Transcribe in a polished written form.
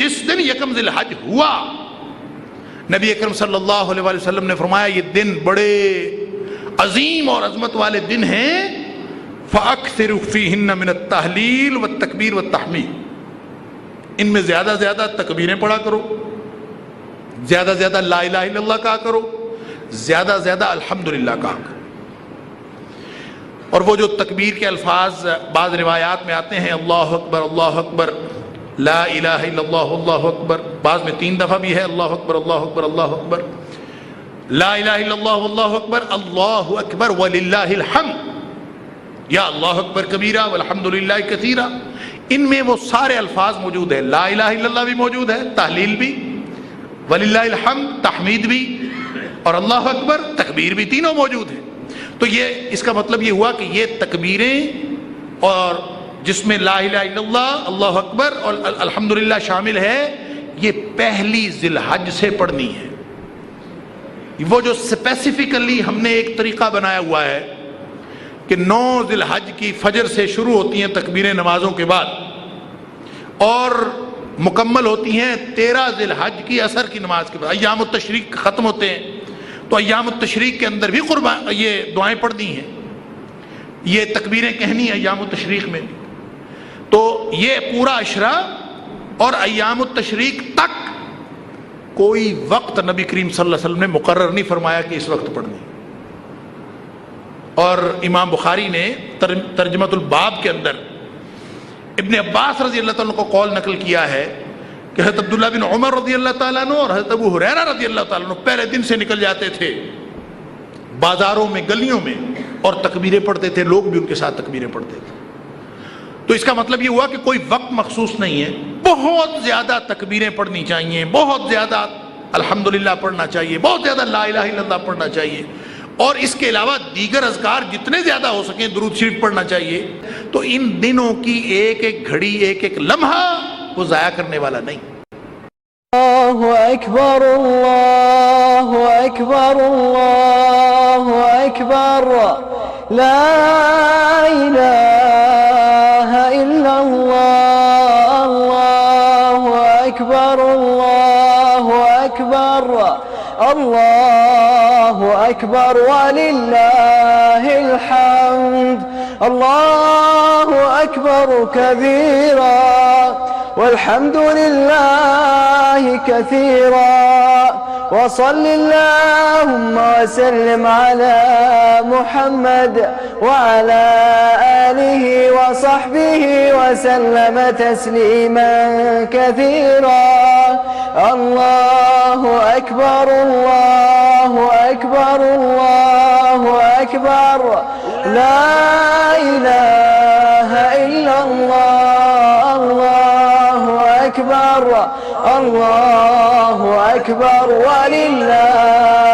جس دن یکم ذی الحج ہوا، نبی اکرم صلی اللہ علیہ وسلم نے فرمایا یہ دن بڑے عظیم اور عظمت والے دن ہیں، فَأَكْثِرُوا فِيهِنَّ مِنَ التَّحْلِيلِ وَالتَّكْبِيرِ وَالتَّحْمِيدِ، ان میں زیادہ زیادہ تکبیریں پڑھا کرو، زیادہ زیادہ لا الہ الا اللہ کہا کرو، زیادہ زیادہ الحمدللہ کہا کرو۔ اور وہ جو تکبیر کے الفاظ بعض روایات میں آتے ہیں، اللہ اکبر اللہ اکبر، لا الہ الا اللہ اللہ اکبر، بعض میں 3 دفعہ بھی ہے، اللہ اکبر اللہ اکبر اللہ اکبر، لا الہ الا اللہ اللہ اکبر، اللہ اکبر وللہ الحمد، یا اللہ اکبر کبیرہ والحمدللہ کثیرہ، ان میں وہ سارے الفاظ موجود ہیں، لا الہ الا اللہ بھی موجود ہے، تحلیل بھی، وللہ الحمد تحمید بھی، اور اللہ اکبر تکبیر بھی، تینوں موجود ہیں۔ تو یہ اس کا مطلب یہ ہوا کہ یہ تکبیریں اور جس میں لا الہ الا اللہ اللہ اکبر اور الحمدللہ شامل ہے، یہ پہلی ذی الحج سے پڑھنی ہے۔ وہ جو اسپیسیفکلی ہم نے ایک طریقہ بنایا ہوا ہے کہ 9 ذی الحج کی فجر سے شروع ہوتی ہیں تکبیریں نمازوں کے بعد، اور مکمل ہوتی ہیں 13 ذی الحج کی عصر کی نماز کے بعد، ایام التشریق ختم ہوتے ہیں، تو ایام التشریق کے اندر بھی یہ دعائیں پڑھنی ہیں، یہ تکبیریں کہنی ہیں ایام التشریق میں۔ تو یہ پورا عشرہ اور ایام التشریق تک کوئی وقت نبی کریم صلی اللہ علیہ وسلم نے مقرر نہیں فرمایا کہ اس وقت پڑھنی۔ اور امام بخاری نے ترجمۃ الباب کے اندر ابن عباس رضی اللہ تعالیٰ عنہ کو قول نقل کیا ہے کہ حضرت عبداللہ بن عمر رضی اللہ تعالیٰ عنہ اور حضرت ابو ہریرہ رضی اللہ تعالیٰ عنہ پہلے دن سے نکل جاتے تھے بازاروں میں، گلیوں میں، اور تکبیریں پڑھتے تھے، لوگ بھی ان کے ساتھ تکبیریں پڑھتے تھے۔ تو اس کا مطلب یہ ہوا کہ کوئی وقت مخصوص نہیں ہے، بہت زیادہ تکبیریں پڑھنی چاہیے، بہت زیادہ الحمدللہ پڑھنا چاہیے، بہت زیادہ لا الہ الا اللہ پڑھنا چاہیے، اور اس کے علاوہ دیگر اذکار جتنے زیادہ ہو سکیں درود شریف پڑھنا چاہیے۔ تو ان دنوں کی ایک ایک گھڑی، ایک ایک لمحہ وہ ضائع کرنے والا نہیں۔ اللہ اکبر اللہ اکبر اللہ اکبر، لا الہ الا اللہ، اللہ اکبر اللہ اکبر، اللہ اکبر وللہ الحمد، اللہ اکبر کبیرا والحمد للہ کثیرا، وصل اللہم وسلم علی محمد وعلى آلہ وصحبہ وسلم تسلیما کثیرا۔ اللہ اکبر اللہ اکبر اللہ اکبر، لا الہ الا اللہ، اللہ اکبر اللہ اکبر وللہ